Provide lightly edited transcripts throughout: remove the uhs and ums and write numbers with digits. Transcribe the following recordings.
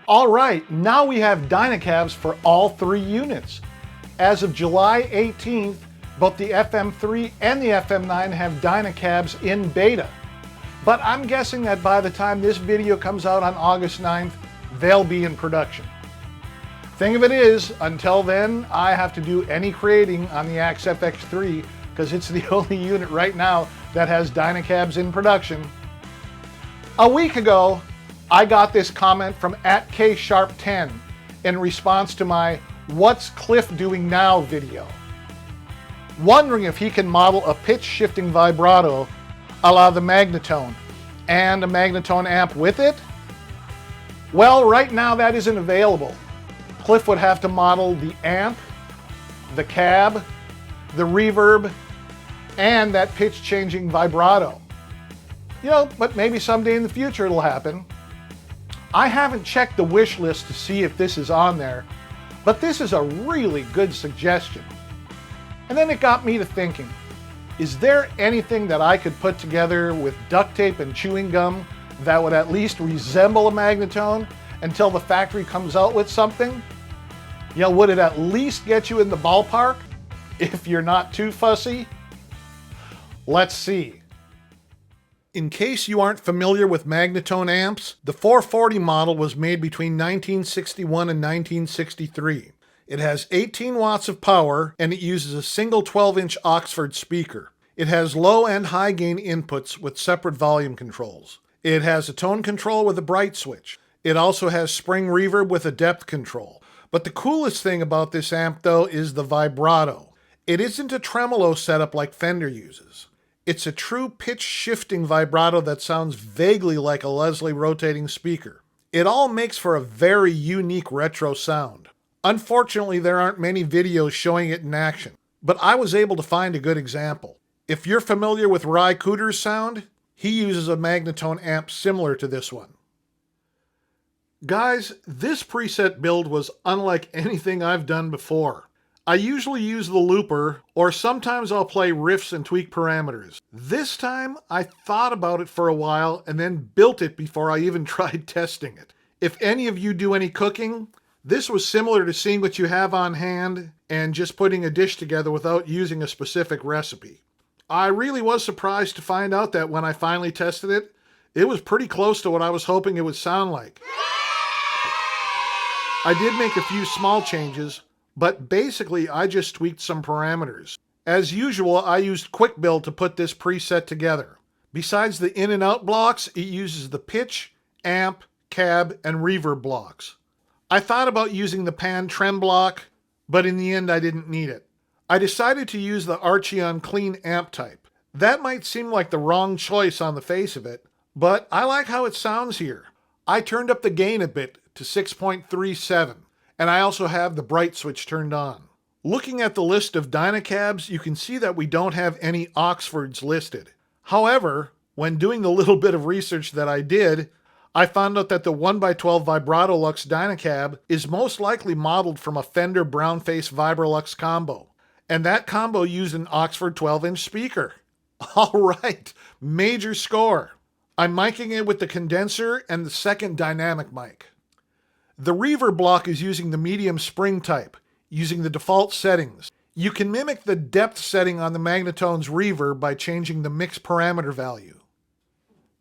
All right, now we have Dynacabs for all three units. As of July 18th, both the FM3 and the FM9 have Dynacabs in beta. But I'm guessing that by the time this video comes out on August 9th, they'll be in production. Thing of it is, until then, I have to do any creating on the Axe FX3 because it's the only unit right now that has Dynacabs in production. A week ago, I got this comment from @KSharp10 in response to my "What's Cliff Doing Now" video, wondering if he can model a pitch shifting vibrato a la the Magnatone and a Magnatone amp with it. Well, right now that isn't available. Cliff would have to model the amp, the cab, the reverb, and that pitch changing vibrato. You know, but maybe someday in the future it'll happen. I haven't checked the wish list to see if this is on there, but this is a really good suggestion. And then it got me to thinking, is there anything that I could put together with duct tape and chewing gum that would at least resemble a Magnatone until the factory comes out with something? You know, would it at least get you in the ballpark if you're not too fussy? Let's see. In case you aren't familiar with Magnatone amps, the 440 model was made between 1961 and 1963. It has 18 watts of power and it uses a single 12-inch Oxford speaker. It has low and high gain inputs with separate volume controls. It has a tone control with a bright switch. It also has spring reverb with a depth control. But the coolest thing about this amp though is the vibrato. It isn't a tremolo setup like Fender uses. It's a true pitch-shifting vibrato that sounds vaguely like a Leslie rotating speaker. It all makes for a very unique retro sound. Unfortunately, there aren't many videos showing it in action, but I was able to find a good example. If you're familiar with Ry Cooder's sound, he uses a Magnatone amp similar to this one. Guys, this preset build was unlike anything I've done before. I usually use the looper, or sometimes I'll play riffs and tweak parameters. This time, I thought about it for a while and then built it before I even tried testing it. If any of you do any cooking, this was similar to seeing what you have on hand and just putting a dish together without using a specific recipe. I really was surprised to find out that when I finally tested it, it was pretty close to what I was hoping it would sound like. I did make a few small changes, but basically I just tweaked some parameters. As usual, I used Quick Build to put this preset together. Besides the in and out blocks, it uses the pitch, amp, cab, and reverb blocks. I thought about using the pan trem block, but in the end I didn't need it. I decided to use the Archeon clean amp type. That might seem like the wrong choice on the face of it, but I like how it sounds here. I turned up the gain a bit to 6.37. And I also have the bright switch turned on. Looking at the list of Dynacabs, you can see that we don't have any Oxfords listed. However, when doing the little bit of research that I did, I found out that the 1x12 Vibrato Lux Dynacab is most likely modeled from a Fender Brownface Vibralux combo. And that combo used an Oxford 12-inch speaker. All right, major score. I'm miking it with the condenser and the second dynamic mic. The reverb block is using the medium spring type, using the default settings. You can mimic the depth setting on the Magnatone's reverb by changing the mix parameter value.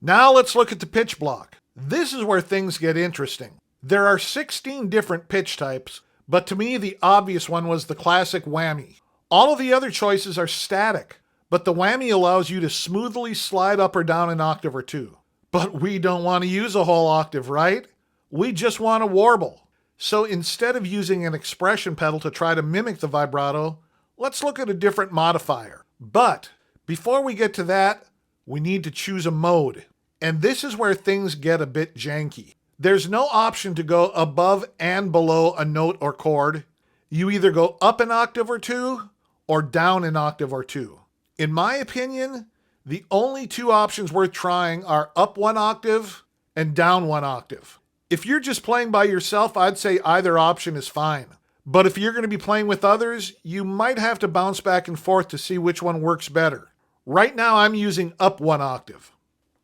Now let's look at the pitch block. This is where things get interesting. There are 16 different pitch types, but to me the obvious one was the classic whammy. All of the other choices are static, but the whammy allows you to smoothly slide up or down an octave or two. But we don't want to use a whole octave, right? We just want to warble. So instead of using an expression pedal to try to mimic the vibrato, let's look at a different modifier. But before we get to that, we need to choose a mode. And this is where things get a bit janky. There's no option to go above and below a note or chord. You either go up an octave or two or down an octave or two. In my opinion, the only two options worth trying are up one octave and down one octave. If you're just playing by yourself, I'd say either option is fine. But if you're going to be playing with others, you might have to bounce back and forth to see which one works better. Right now, I'm using up one octave.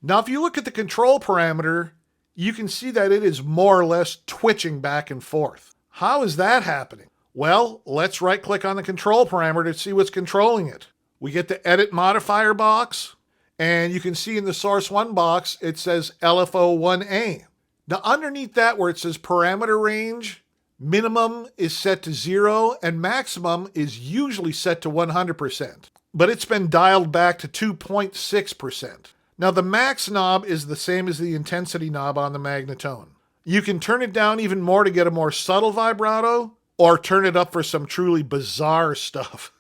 Now, if you look at the control parameter, you can see that it is more or less twitching back and forth. How is that happening? Well, let's right-click on the control parameter to see what's controlling it. We get the Edit Modifier box, and you can see in the Source 1 box, it says LFO1A. Now, underneath that where it says Parameter Range, minimum is set to 0, and maximum is usually set to 100%. But it's been dialed back to 2.6%. Now, the max knob is the same as the intensity knob on the Magnatone. You can turn it down even more to get a more subtle vibrato, or turn it up for some truly bizarre stuff.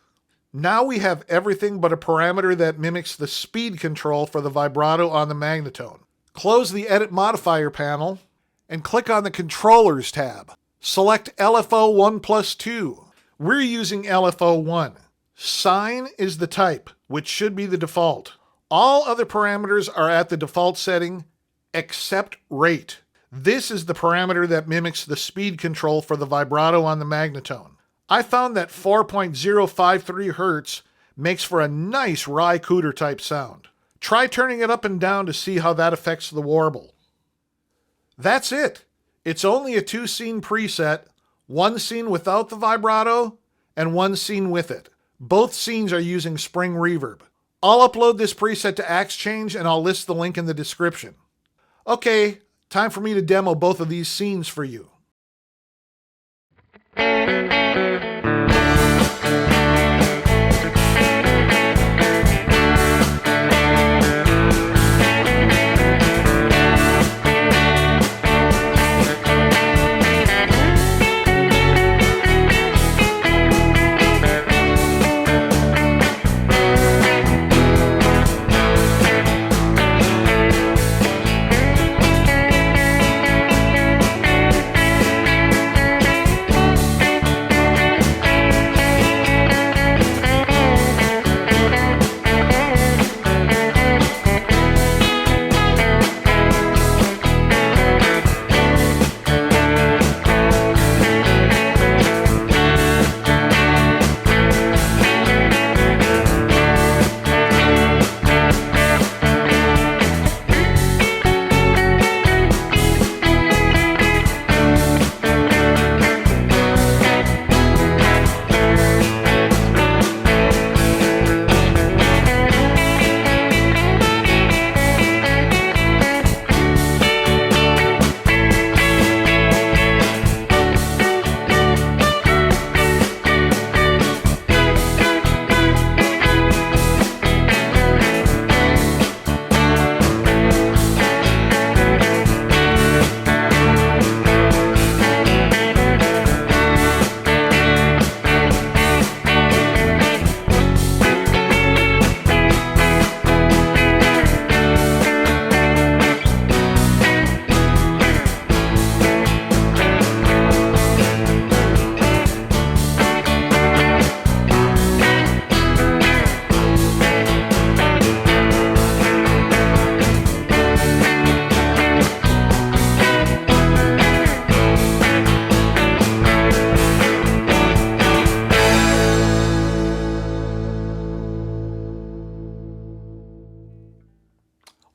Now we have everything but a parameter that mimics the speed control for the vibrato on the Magnatone. Close the Edit Modifier panel and click on the Controllers tab. Select LFO1 plus 2. We're using LFO1. Sine is the type, which should be the default. All other parameters are at the default setting, except rate. This is the parameter that mimics the speed control for the vibrato on the Magnatone. I found that 4.053 Hz makes for a nice Ry Cooter type sound. Try turning it up and down to see how that affects the warble. That's it. It's only a 2-scene preset, one scene without the vibrato and one scene with it. Both scenes are using spring reverb. I'll upload this preset to AxeChange and I'll list the link in the description. Okay, time for me to demo both of these scenes for you.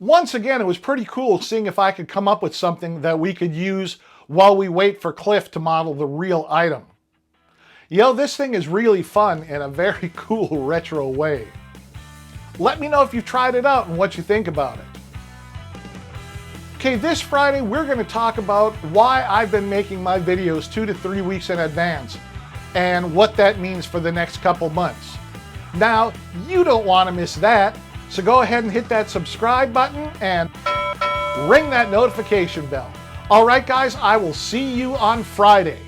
Once again, it was pretty cool seeing if I could come up with something that we could use while we wait for Cliff to model the real item. You know, this thing is really fun in a very cool retro way. Let me know if you've tried it out and what you think about it. Okay, this Friday we're going to talk about why I've been making my videos 2 to 3 weeks in advance and what that means for the next couple months. Now, you don't want to miss that, so go ahead and hit that subscribe button and ring that notification bell. All right, guys, I will see you on Friday.